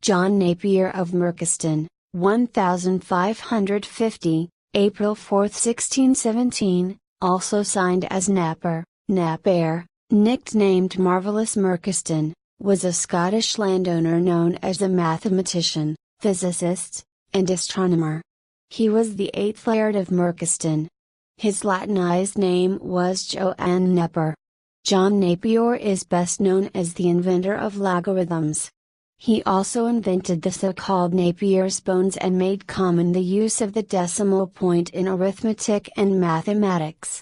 John Napier of Merchiston, 1550, April 4, 1617, also signed as Napier, nicknamed Marvellous Merchiston, was a Scottish landowner known as a mathematician, physicist, and astronomer. He was the 8th laird of Merchiston. His Latinized name was Johann Napier. John Napier is best known as the inventor of logarithms. He also invented the so-called Napier's bones and made common the use of the decimal point in arithmetic and mathematics.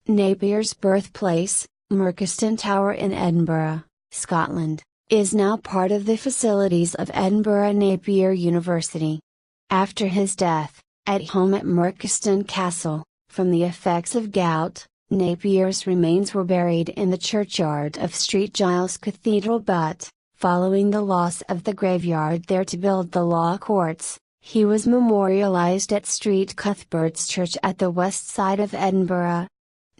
Napier's birthplace, Merchiston Tower in Edinburgh, Scotland, is now part of the facilities of Edinburgh Napier University. After his death, at home at Merchiston Castle, from the effects of gout, Napier's remains were buried in the churchyard of St Giles Cathedral, but, following the loss of the graveyard there to build the law courts, he was memorialised at St Cuthbert's Church at the west side of Edinburgh.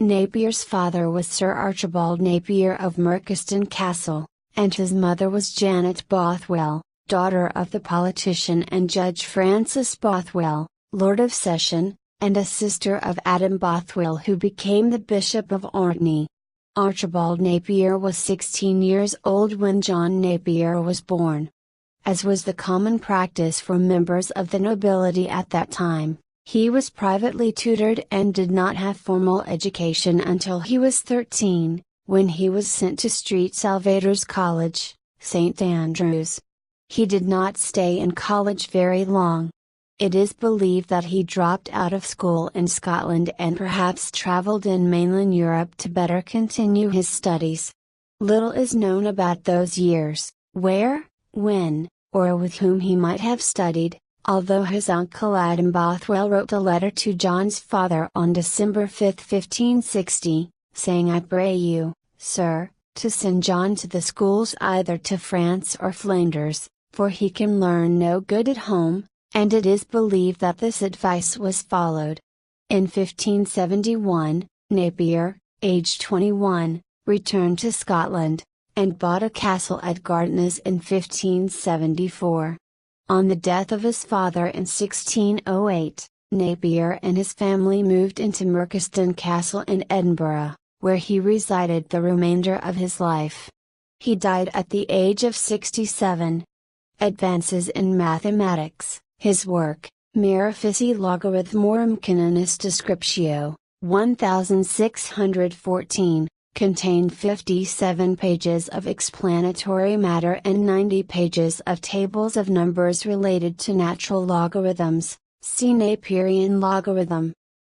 Napier's father was Sir Archibald Napier of Merchiston Castle, and his mother was Janet Bothwell, daughter of the politician and Judge Francis Bothwell, Lord of Session, and a sister of Adam Bothwell who became the Bishop of Orkney. Archibald Napier was 16 years old when John Napier was born. As was the common practice for members of the nobility at that time, he was privately tutored and did not have formal education until he was 13, when he was sent to St Salvator's College, St Andrews. He did not stay in college very long. It is believed that he dropped out of school in Scotland and perhaps travelled in mainland Europe to better continue his studies. Little is known about those years, where, when, or with whom he might have studied, although his uncle Adam Bothwell wrote a letter to John's father on December 5, 1560, saying, "I pray you, sir, to send John to the schools either to France or Flanders, for he can learn no good at home," and it is believed that this advice was followed. In 1571, Napier, aged 21, returned to Scotland, and bought a castle at Gartnes in 1574. On the death of his father in 1608, Napier and his family moved into Merchiston Castle in Edinburgh, where he resided the remainder of his life. He died at the age of 67. Advances in mathematics. His work, Mirifici Logarithmorum Canonis Descriptio, 1614, contained 57 pages of explanatory matter and 90 pages of tables of numbers related to natural logarithms, see Napierian logarithm.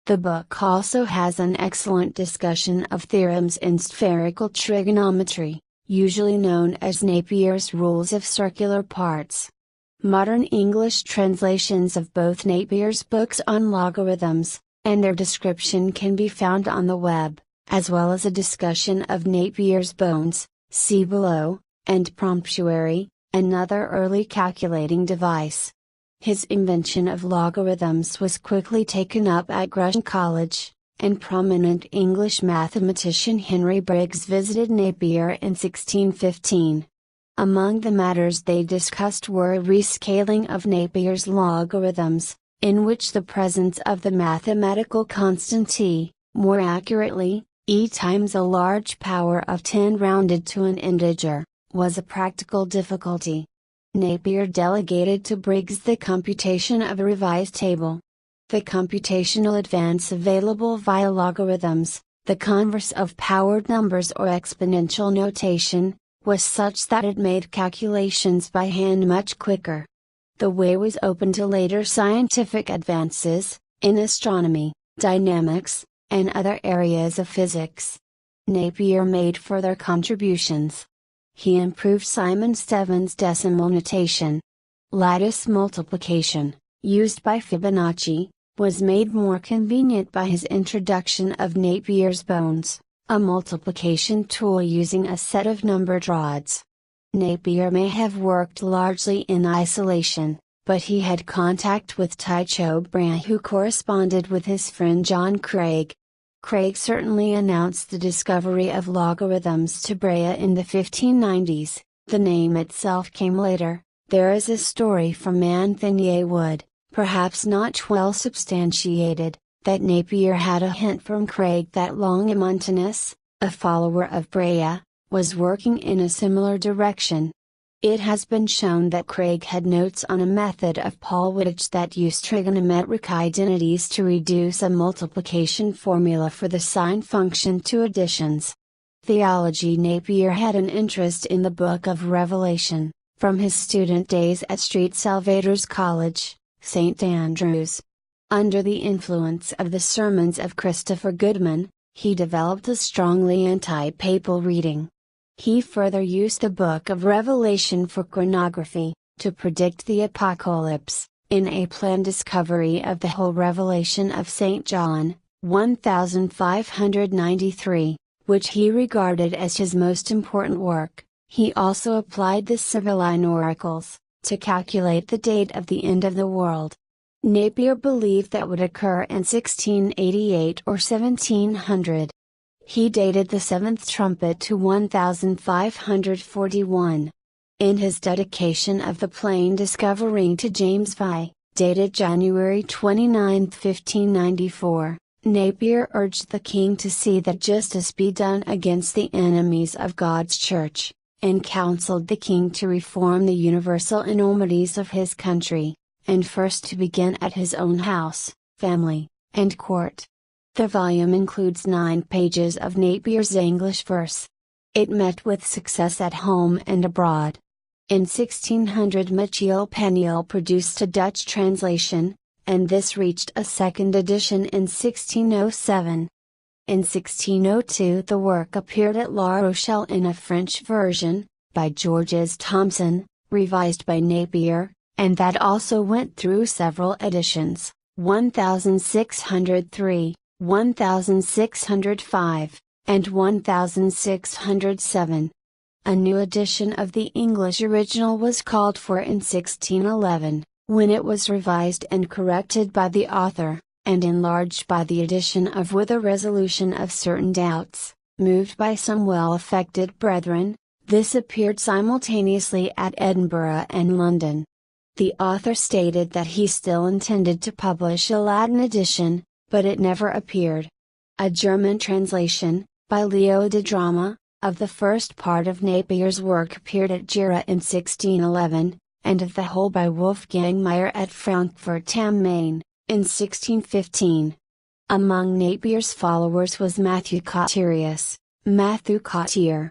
The book also has an excellent discussion of theorems in spherical trigonometry, usually known as Napier's rules of circular parts. Modern English translations of both Napier's books on logarithms, and their description can be found on the web, as well as a discussion of Napier's bones, see below, and Promptuary, another early calculating device. His invention of logarithms was quickly taken up at Gresham College, and prominent English mathematician Henry Briggs visited Napier in 1615. Among the matters they discussed were a rescaling of Napier's logarithms, in which the presence of the mathematical constant e, more accurately, e times a large power of 10 rounded to an integer, was a practical difficulty. Napier delegated to Briggs the computation of a revised table. The computational advance available via logarithms, the converse of powered numbers or exponential notation, was such that it made calculations by hand much quicker. The way was open to later scientific advances, in astronomy, dynamics, and other areas of physics. Napier made further contributions. He improved Simon Stevens' decimal notation. Lattice multiplication, used by Fibonacci, was made more convenient by his introduction of Napier's bones, a multiplication tool using a set of numbered rods. Napier may have worked largely in isolation, but he had contact with Tycho Brahe, who corresponded with his friend John Craig. Craig certainly announced the discovery of logarithms to Brea in the 1590s, the name itself came later. There is a story from Anthony Wood, perhaps not well substantiated, that Napier had a hint from Craig that Longimontanus, a follower of Brea, was working in a similar direction. It has been shown that Craig had notes on a method of Pollwich that used trigonometric identities to reduce a multiplication formula for the sine function to additions. Theology. Napier had an interest in the Book of Revelation, from his student days at St. Salvator's College, St. Andrews. Under the influence of the sermons of Christopher Goodman, he developed a strongly anti-papal reading. He further used the Book of Revelation for chronography, to predict the apocalypse, in a planned discovery of the whole Revelation of St. John, 1593, which he regarded as his most important work. He also applied the Sibylline oracles, to calculate the date of the end of the world. Napier believed that would occur in 1688 or 1700. He dated the seventh trumpet to 1541. In his dedication of the plain discovery to James Vi, dated January 29, 1594, Napier urged the king to see that justice be done against the enemies of God's church, and counseled the king to reform the universal enormities of his country, and first to begin at his own house, family, and court. The volume includes 9 pages of Napier's English verse. It met with success at home and abroad. In 1600 Michiel Peniel produced a Dutch translation, and this reached a second edition in 1607. In 1602 the work appeared at La Rochelle in a French version, by Georges Thomson, revised by Napier, and that also went through several editions, 1603. 1605, and 1607. A new edition of the English original was called for in 1611, when it was revised and corrected by the author, and enlarged by the addition of with a resolution of certain doubts, moved by some well-affected brethren. This appeared simultaneously at Edinburgh and London. The author stated that he still intended to publish a Latin edition, but it never appeared. A German translation, by Leo de Drama, of the first part of Napier's work appeared at Jura in 1611, and of the whole by Wolfgang Meyer at Frankfurt am Main, in 1615. Among Napier's followers was Matthew Cotterius, Matthew Cottier.